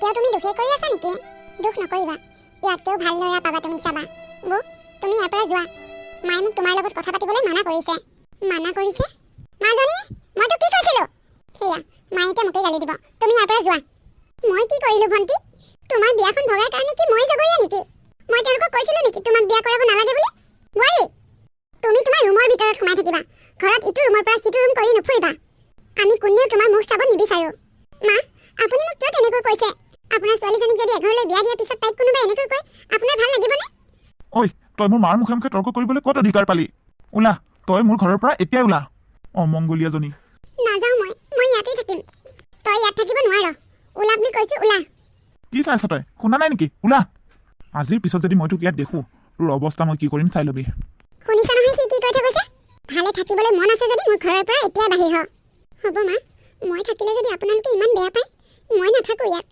এতিয়াও তুমি দুখে কৰি আছা নেকি? দুখ নকৰিবা, ইয়াতকেও ভাল ল'ৰা পাবা তুমি, চাবা। বৌ, তুমি ইয়াৰ পৰা যোৱা। মায়ে মোক তোমাৰ লগত কথা পাতিবলৈ মানা কৰিছে। মানা কৰিছে? মাজনী, মইতো কি কৈছিলো? সেয়া, মায়ে এতিয়া মোকে গালি দিব। তুমি ইয়াৰ পৰা যোৱা। মই কি কৰিলো ভণ্টি? তোমাৰ বিয়াখন ভগাৰ কাৰণে কি মই জগৰীয়া নেকি? মই তেওঁলোকক কৈছিলো নেকি তোমাক বিয়া কৰাব নালাগে বুলি? বোৱাৰী, তুমি তোমাৰ ৰুমৰ ভিতৰত সোমাই থাকিবা। ঘৰত ইটো ৰুমৰ পৰা সিটো ৰুম কৰি নুফুৰিবা। আমি কোনেও তোমাৰ মুখ চাব নিবিচাৰো। মা, আপুনি মোক কিয় তেনেকৈ কৈছে? আপোনাৰ ছোৱালীজনীক যদি এঘৰলৈ বিয়া দিয়াৰ পিছত তাইক কোনোবাই এনেকৈ কয়, আপোনাৰ ভাল লাগিবনে? ঐ, তই মোৰ মাৰ মুখে মুখে তৰ্ক কৰিবলৈ ক'ত অধিকাৰ পালি? ওলা, তই মোৰ ঘৰৰ পৰা এতিয়াই ওলা। অমংগলীয়াজনী। নাযাওঁ, মই ইয়াতেই থাকিম। তই ইয়াত থাকিব নোৱাৰ। ওলা বুলি কৈছো, ওলা। কি চাইছ তই? শুনা নাই নেকি? ওলা। আজিৰ পিছত যদি মই তোক ইয়াত দেখো, তোৰ অৱস্থা মই কি কৰিম চাই ল'বি। শুনিছা নহয় সি কি কৈ থৈ গৈছে? ভালে থাকিবলৈ মন আছে যদি মোৰ ঘৰৰ পৰা এতিয়াই বাহিৰ হ। হ'ব মা, মই থাকিলে যদি আপোনালোকে ইমান বেয়া পায়, মই নাথাকো ইয়াত।